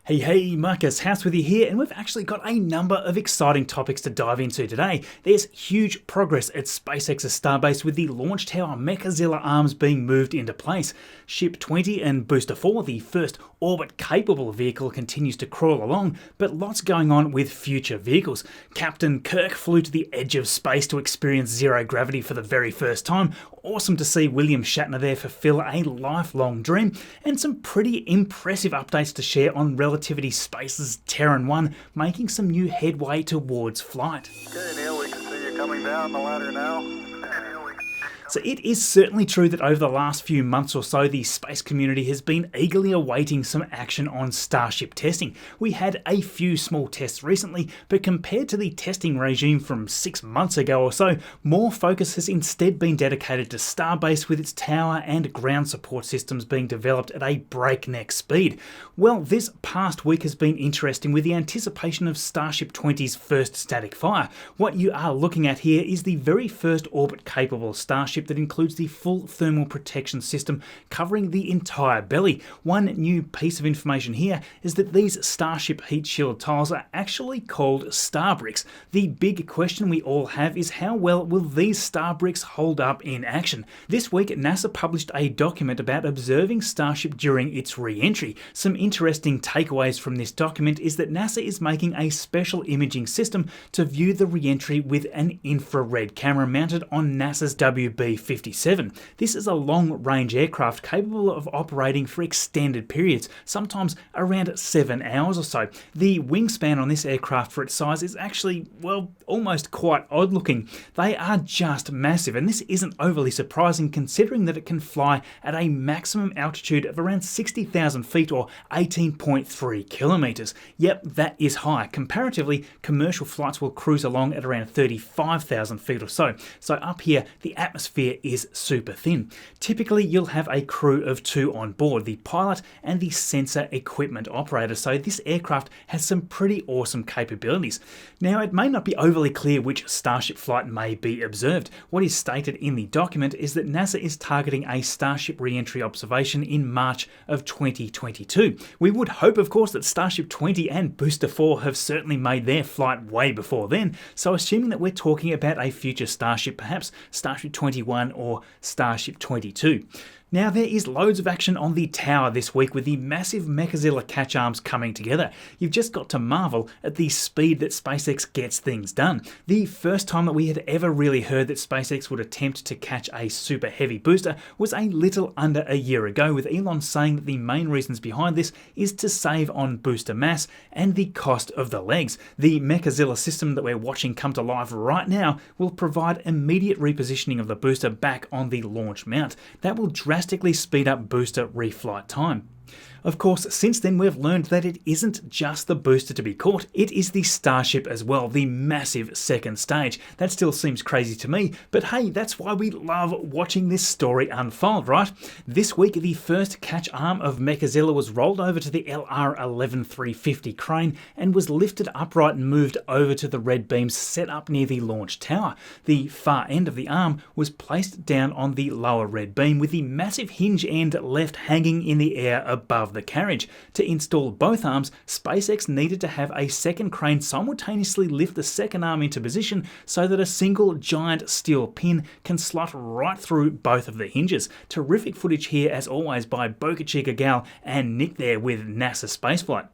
Hey, Marcus, House with you here, and we've actually got a number of exciting topics to dive into today. There's huge progress at SpaceX's Starbase with the launch tower Mechazilla arms being moved into place. Ship 20 and Booster 4, the first orbit-capable vehicle, continues to crawl along, but lots going on with future vehicles. Captain Kirk flew to the edge of space to experience zero gravity for the very first time. Awesome to see William Shatner there fulfill a lifelong dream, and some pretty impressive updates to share on Relativity Space's Terran 1, making some new headway towards flight. Okay, Neil, we can see you coming down the ladder now. So it is certainly true that over the last few months or so, the space community has been eagerly awaiting some action on Starship testing. We had a few small tests recently, but compared to the testing regime from 6 months ago or so, more focus has instead been dedicated to Starbase, with its tower and ground support systems being developed at a breakneck speed. Well, this past week has been interesting with the anticipation of Starship 20's first static fire. What you are looking at here is the very first orbit-capable Starship that includes the full thermal protection system covering the entire belly. One new piece of information here is that these Starship heat shield tiles are actually called star bricks. The big question we all have is how well will these star bricks hold up in action? This week, NASA published a document about observing Starship during its re-entry. Some interesting takeaways from this document is that NASA is making a special imaging system to view the re-entry with an infrared camera mounted on NASA's WB-57. This is a long-range aircraft capable of operating for extended periods, sometimes around 7 hours or so. The wingspan on this aircraft for its size is actually, well, almost quite odd-looking. They are just massive, and this isn't overly surprising considering that it can fly at a maximum altitude of around 60,000 feet or 18.3 kilometers. Yep, that is high. Comparatively, commercial flights will cruise along at around 35,000 feet or so. So up here, the atmosphere is super thin. Typically, you'll have a crew of 2 on board, the pilot and the sensor equipment operator, so this aircraft has some pretty awesome capabilities. Now, it may not be overly clear which Starship flight may be observed. What is stated in the document is that NASA is targeting a Starship re-entry observation in March of 2022. We would hope, of course, that Starship 20 and Booster 4 have certainly made their flight way before then, so assuming that we're talking about a future Starship, perhaps Starship 21 or Starship 22. Now, there is loads of action on the tower this week with the massive Mechazilla catch arms coming together. You've just got to marvel at the speed that SpaceX gets things done. The first time that we had ever really heard that SpaceX would attempt to catch a super heavy booster was a little under a year ago, with Elon saying that the main reasons behind this is to save on booster mass and the cost of the legs. The Mechazilla system that we're watching come to life right now will provide immediate repositioning of the booster back on the launch mount. That will drastically speed up booster reflight time. Of course, since then we've learned that it isn't just the booster to be caught, it is the Starship as well, the massive second stage. That still seems crazy to me, but hey, that's why we love watching this story unfold, right? This week, the first catch arm of Mechazilla was rolled over to the LR-11350 crane and was lifted upright and moved over to the red beams set up near the launch tower. The far end of the arm was placed down on the lower red beam, with the massive hinge end left hanging in the air above the carriage. To install both arms, SpaceX needed to have a second crane simultaneously lift the second arm into position so that a single giant steel pin can slot right through both of the hinges. Terrific footage here, as always, by Boca Chica Gal and Nick there with NASA Spaceflight.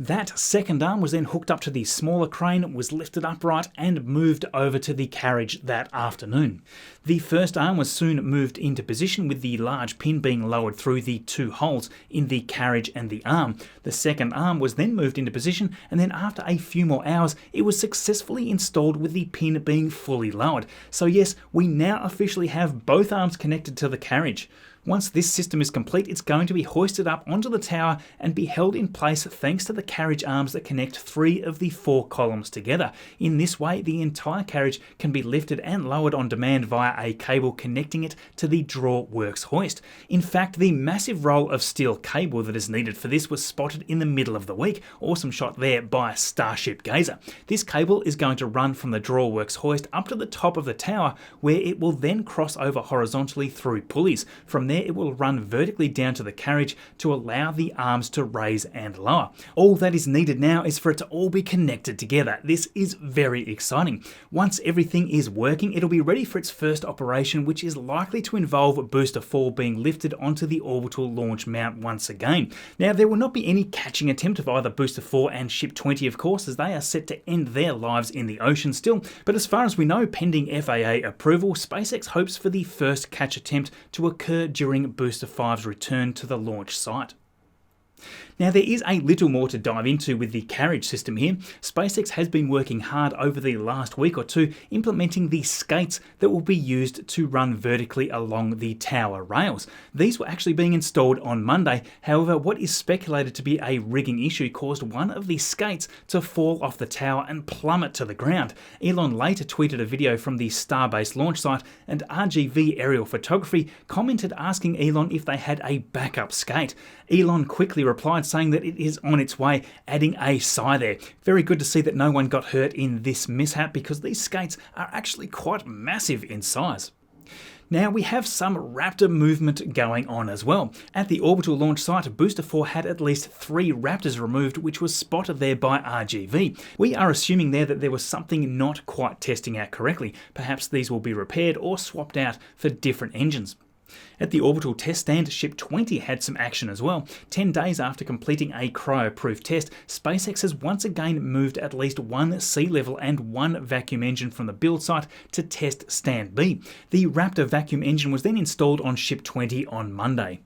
That second arm was then hooked up to the smaller crane, was lifted upright and moved over to the carriage that afternoon. The first arm was soon moved into position, with the large pin being lowered through the 2 holes in the carriage and the arm. The second arm was then moved into position, and then after a few more hours it was successfully installed with the pin being fully lowered. So yes, we now officially have both arms connected to the carriage. Once this system is complete, it's going to be hoisted up onto the tower and be held in place thanks to the carriage arms that connect 3 of the 4 columns together. In this way, the entire carriage can be lifted and lowered on demand via a cable connecting it to the drawworks hoist. In fact, the massive roll of steel cable that is needed for this was spotted in the middle of the week. Awesome shot there by Starship Gazer. This cable is going to run from the drawworks hoist up to the top of the tower, where it will then cross over horizontally through pulleys. From there, there, it will run vertically down to the carriage to allow the arms to raise and lower. All that is needed now is for it to all be connected together. This is very exciting. Once everything is working, it'll be ready for its first operation, which is likely to involve Booster 4 being lifted onto the orbital launch mount once again. Now, there will not be any catching attempt of either Booster 4 and Ship 20, of course, as they are set to end their lives in the ocean still, but as far as we know, pending FAA approval, SpaceX hopes for the first catch attempt to occur during Booster 5's return to the launch site. Now, there is a little more to dive into with the carriage system here. SpaceX has been working hard over the last week or two implementing the skates that will be used to run vertically along the tower rails. These were actually being installed on Monday. However, what is speculated to be a rigging issue caused one of the skates to fall off the tower and plummet to the ground. Elon later tweeted a video from the Starbase launch site, and RGV Aerial Photography commented asking Elon if they had a backup skate. Elon quickly replied saying that it is on its way, adding a sigh there. Very good to see that no one got hurt in this mishap, because these skates are actually quite massive in size. Now, we have some Raptor movement going on as well. At the orbital launch site, Booster 4 had at least 3 Raptors removed, which was spotted there by RGV. We are assuming there that there was something not quite testing out correctly. Perhaps these will be repaired or swapped out for different engines. At the orbital test stand, Ship 20 had some action as well. 10 days after completing a cryo-proof test, SpaceX has once again moved at least one sea level and one vacuum engine from the build site to test stand B. The Raptor vacuum engine was then installed on Ship 20 on Monday.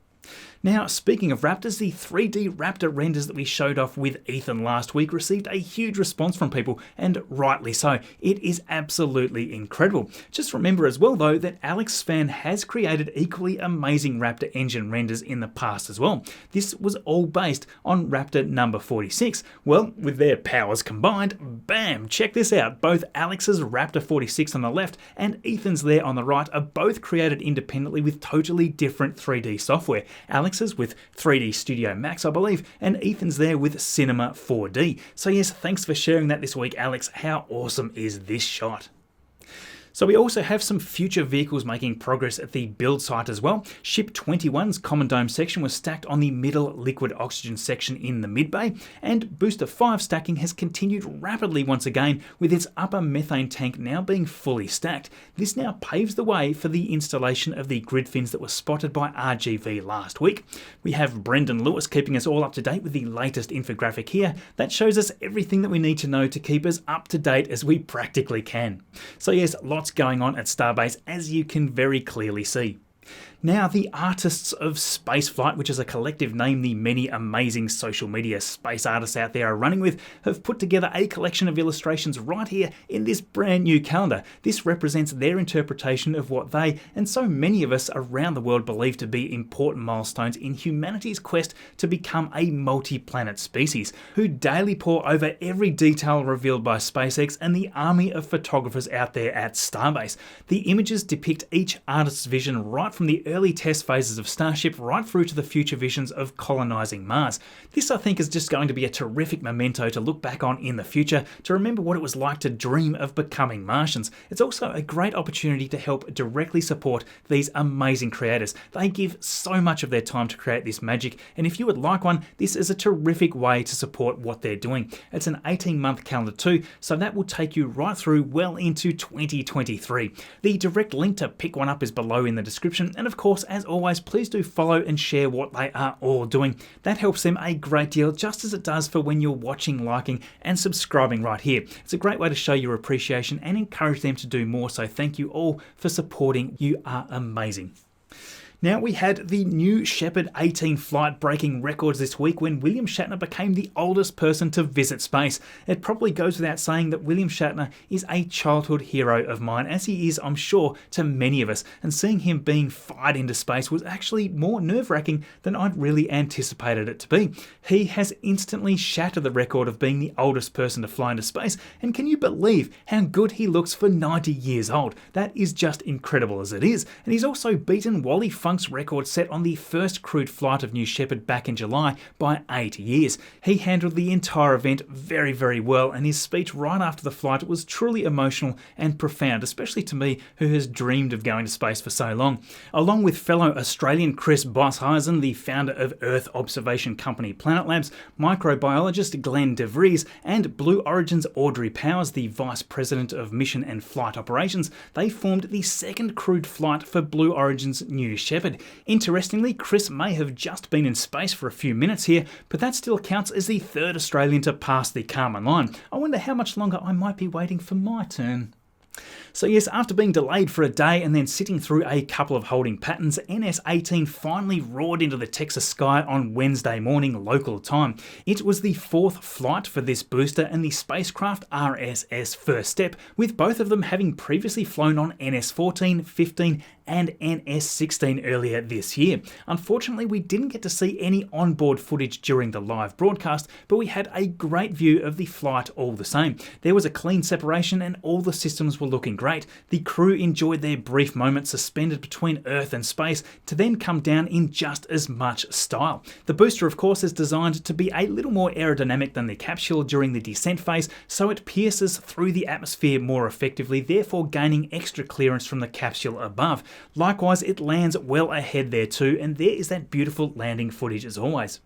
Now, speaking of Raptors, the 3D Raptor renders that we showed off with Ethan last week received a huge response from people, and rightly so. It is absolutely incredible. Just remember as well though that Alex Svan has created equally amazing Raptor engine renders in the past as well. This was all based on Raptor number 46. Well, with their powers combined, bam, check this out. Both Alex's Raptor 46 on the left and Ethan's there on the right are both created independently with totally different 3D software. Alex's with 3D Studio Max, I believe, and Ethan's there with Cinema 4D. So yes, thanks for sharing that this week, Alex. How awesome is this shot? So we also have some future vehicles making progress at the build site as well. Ship 21's Common Dome section was stacked on the middle liquid oxygen section in the mid-bay, and Booster 5 stacking has continued rapidly once again, with its upper methane tank now being fully stacked. This now paves the way for the installation of the grid fins that were spotted by RGV last week. We have Brenton Lewis keeping us all up to date with the latest infographic here that shows us everything that we need to know to keep us up to date as we practically can. So yes, lots going on at Starbase, as you can very clearly see. Now, the artists of Spaceflight, which is a collective name the many amazing social media space artists out there are running with, have put together a collection of illustrations right here in this brand new calendar. This represents their interpretation of what they, and so many of us around the world, believe to be important milestones in humanity's quest to become a multi-planet species, who daily pore over every detail revealed by SpaceX and the army of photographers out there at Starbase. The images depict each artist's vision right from the early test phases of Starship right through to the future visions of colonising Mars. This, I think, is just going to be a terrific memento to look back on in the future, to remember what it was like to dream of becoming Martians. It's also a great opportunity to help directly support these amazing creators. They give so much of their time to create this magic, and if you would like one, this is a terrific way to support what they're doing. It's an 18-month calendar too, so that will take you right through well into 2023. The direct link to pick one up is below in the description, and of course, as always, please do follow and share what they are all doing. That helps them a great deal, just as it does for when you're watching, liking, and subscribing right here. It's a great way to show your appreciation and encourage them to do more, so thank you all for supporting. You are amazing. Now, we had the new Shepard 18 flight breaking records this week when William Shatner became the oldest person to visit space. It probably goes without saying that William Shatner is a childhood hero of mine, as he is, I'm sure, to many of us, and seeing him being fired into space was actually more nerve-wracking than I'd really anticipated it to be. He has instantly shattered the record of being the oldest person to fly into space, and can you believe how good he looks for 90 years old? That is just incredible as it is, and he's also beaten Wally Funk defunct record set on the first crewed flight of New Shepard back in July by 8 years. He handled the entire event very, very well, and his speech right after the flight was truly emotional and profound, especially to me who has dreamed of going to space for so long. Along with fellow Australian Chris Boshuizen, the founder of Earth observation company Planet Labs, microbiologist Glenn DeVries, and Blue Origin's Audrey Powers, the Vice President of Mission and Flight Operations, they formed the second crewed flight for Blue Origin's New Shepard. Interestingly, Chris may have just been in space for a few minutes here, but that still counts as the third Australian to pass the Kármán line. I wonder how much longer I might be waiting for my turn. So yes, after being delayed for a day and then sitting through a couple of holding patterns, NS-18 finally roared into the Texas sky on Wednesday morning local time. It was the fourth flight for this booster and the spacecraft RSS First Step, with both of them having previously flown on NS-14, 15 and NS-16 earlier this year. Unfortunately, we didn't get to see any onboard footage during the live broadcast, but we had a great view of the flight all the same. There was a clean separation and all the systems were looking great. The crew enjoyed their brief moment suspended between Earth and space to then come down in just as much style. The booster, of course, is designed to be a little more aerodynamic than the capsule during the descent phase, so it pierces through the atmosphere more effectively, therefore gaining extra clearance from the capsule above. Likewise, it lands well ahead there too, and there is that beautiful landing footage as always.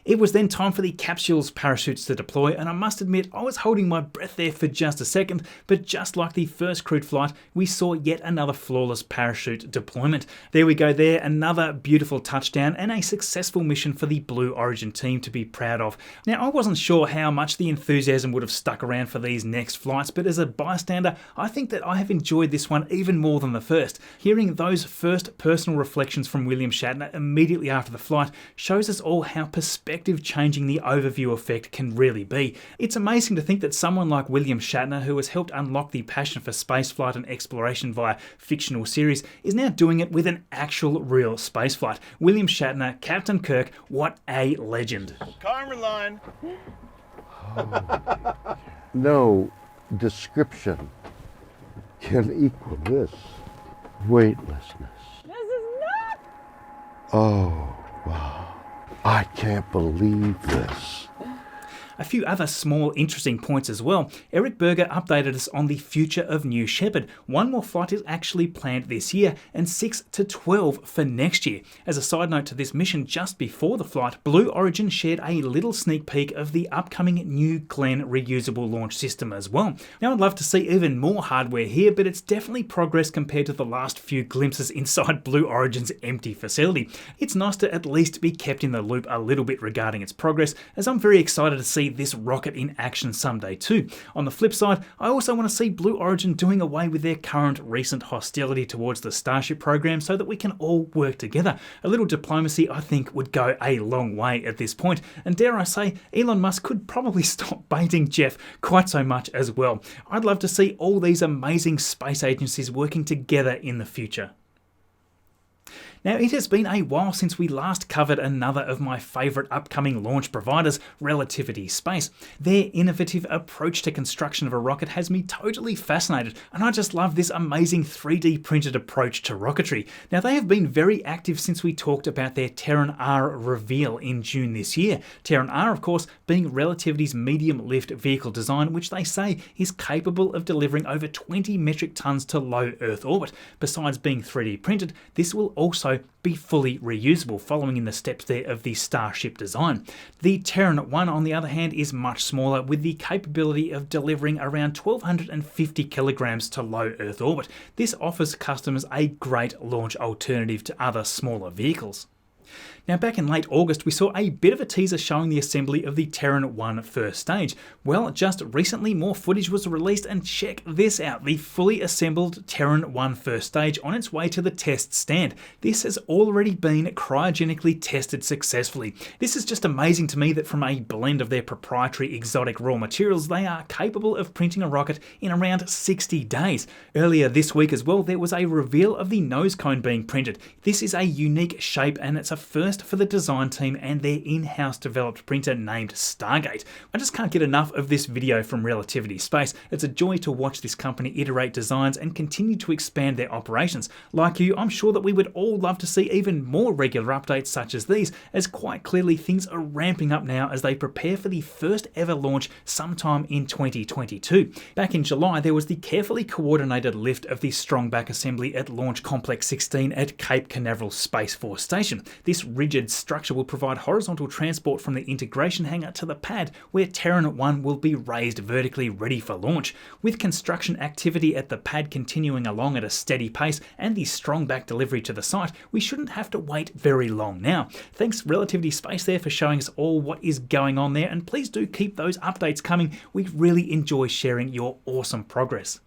It was then time for the capsule's parachutes to deploy, and I must admit I was holding my breath there for just a second, but just like the first crewed flight, we saw yet another flawless parachute deployment. There we go there, another beautiful touchdown and a successful mission for the Blue Origin team to be proud of. Now, I wasn't sure how much the enthusiasm would have stuck around for these next flights, but as a bystander, I think that I have enjoyed this one even more than the first. Hearing those first personal reflections from William Shatner immediately after the flight shows us all how perspective changing the overview effect can really be. It's amazing to think that someone like William Shatner, who has helped unlock the passion for spaceflight and exploration via fictional series, is now doing it with an actual real spaceflight. William Shatner, Captain Kirk, what a legend. Kármán line. No description can equal this weightlessness. This is not. Oh, wow. I can't believe this. A few other small interesting points as well. Eric Berger updated us on the future of New Shepard. One more flight is actually planned this year and 6 to 12 for next year. As a side note to this mission, just before the flight, Blue Origin shared a little sneak peek of the upcoming new Glenn reusable launch system as well. Now, I'd love to see even more hardware here, but it's definitely progress compared to the last few glimpses inside Blue Origin's empty facility. It's nice to at least be kept in the loop a little bit regarding its progress, as I'm very excited to see this rocket in action someday too. On the flip side, I also want to see Blue Origin doing away with their current recent hostility towards the Starship program so that we can all work together. A little diplomacy, I think, would go a long way at this point, and dare I say, Elon Musk could probably stop baiting Jeff quite so much as well. I'd love to see all these amazing space agencies working together in the future. Now, it has been a while since we last covered another of my favourite upcoming launch providers, Relativity Space. Their innovative approach to construction of a rocket has me totally fascinated, and I just love this amazing 3D printed approach to rocketry. Now, they have been very active since we talked about their Terran R reveal in June this year. Terran R, of course, being Relativity's medium lift vehicle design, which they say is capable of delivering over 20 metric tons to low Earth orbit. Besides being 3D printed, this will also be fully reusable, following in the steps there of the Starship design. The Terran 1, on the other hand, is much smaller, with the capability of delivering around 1,250 kilograms to low Earth orbit. This offers customers a great launch alternative to other smaller vehicles. Now, back in late August, we saw a bit of a teaser showing the assembly of the Terran 1 first stage. Well, just recently more footage was released, and check this out, the fully assembled Terran 1 first stage on its way to the test stand. This has already been cryogenically tested successfully. This is just amazing to me that from a blend of their proprietary exotic raw materials, they are capable of printing a rocket in around 60 days. Earlier this week as well, there was a reveal of the nose cone being printed. This is a unique shape, and it's a first first for the design team and their in-house developed printer named Stargate. I just can't get enough of this video from Relativity Space. It's a joy to watch this company iterate designs and continue to expand their operations. Like you, I'm sure that we would all love to see even more regular updates such as these, as quite clearly things are ramping up now as they prepare for the first ever launch sometime in 2022. Back in July, there was the carefully coordinated lift of the strong-back assembly at Launch Complex 16 at Cape Canaveral Space Force Station. This rigid structure will provide horizontal transport from the integration hangar to the pad, where Terran 1 will be raised vertically ready for launch. With construction activity at the pad continuing along at a steady pace and the strong-back delivery to the site, we shouldn't have to wait very long now. Thanks Relativity Space there for showing us all what is going on there, and please do keep those updates coming. We really enjoy sharing your awesome progress.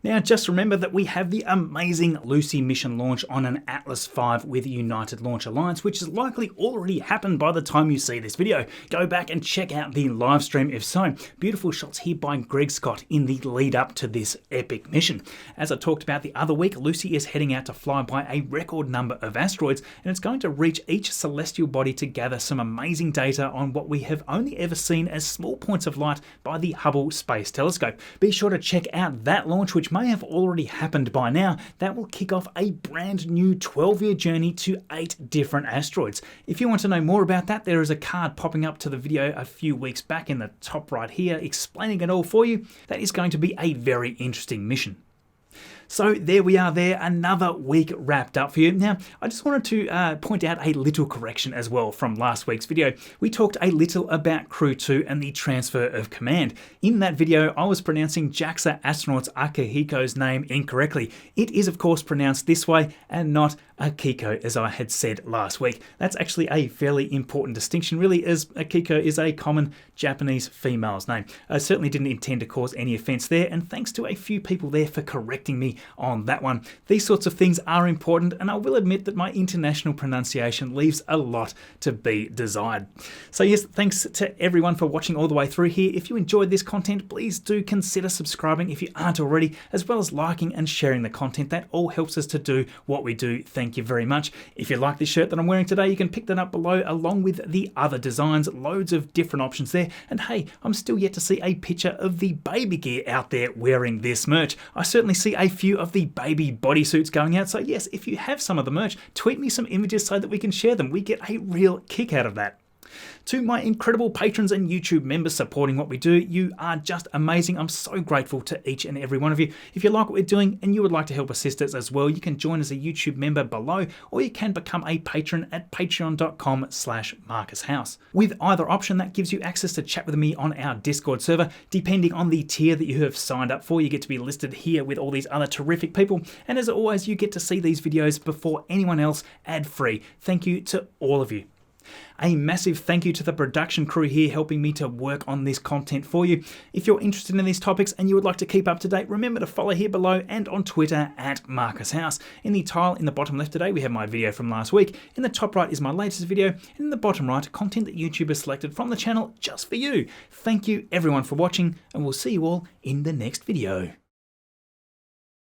Now just remember that we have the amazing Lucy mission launch on an Atlas V with United Launch Alliance, which has likely already happened by the time you see this video. Go back and check out the live stream if so. Beautiful shots here by Greg Scott in the lead up to this epic mission. As I talked about the other week, Lucy is heading out to fly by a record number of asteroids, and it's going to reach each celestial body to gather some amazing data on what we have only ever seen as small points of light by the Hubble Space Telescope. Be sure to check out that launch, which may have already happened by now. That will kick off a brand new 12-year journey to 8 different asteroids. If you want to know more about that, there is a card popping up to the video a few weeks back in the top right here explaining it all for you. That is going to be a very interesting mission. So there we are there, another week wrapped up for you. Now, I just wanted to point out a little correction as well from last week's video. We talked a little about Crew 2 and the transfer of command. In that video, I was pronouncing JAXA astronaut Akihiko's name incorrectly. It is of course pronounced this way and not Akiko, as I had said last week. That's actually a fairly important distinction, really, as Akiko is a common Japanese female's name. I certainly didn't intend to cause any offense there, and thanks to a few people there for correcting me on that one. These sorts of things are important, and I will admit that my international pronunciation leaves a lot to be desired. So yes, thanks to everyone for watching all the way through here. If you enjoyed this content, please do consider subscribing if you aren't already, as well as liking and sharing the content. That all helps us to do what we do. Thank you very much. If you like this shirt that I'm wearing today, you can pick that up below along with the other designs. Loads of different options there. And hey, I'm still yet to see a picture of the baby gear out there wearing this merch. I certainly see a few of the baby bodysuits going out. So yes, if you have some of the merch, tweet me some images so that we can share them. We get a real kick out of that. To my incredible patrons and YouTube members supporting what we do, you are just amazing. I'm so grateful to each and every one of you. If you like what we're doing and you would like to help assist us as well, you can join as a YouTube member below, or you can become a patron at patreon.com/MarcusHouse. With either option, that gives you access to chat with me on our Discord server. Depending on the tier that you have signed up for, you get to be listed here with all these other terrific people. And as always, you get to see these videos before anyone else, ad-free. Thank you to all of you. A massive thank you to the production crew here helping me to work on this content for you. If you're interested in these topics and you would like to keep up to date, remember to follow here below and on Twitter at MarcusHouse. In the tile in the bottom left today, we have my video from last week. In the top right is my latest video, and in the bottom right, content that YouTube has selected from the channel just for you. Thank you everyone for watching, and we'll see you all in the next video.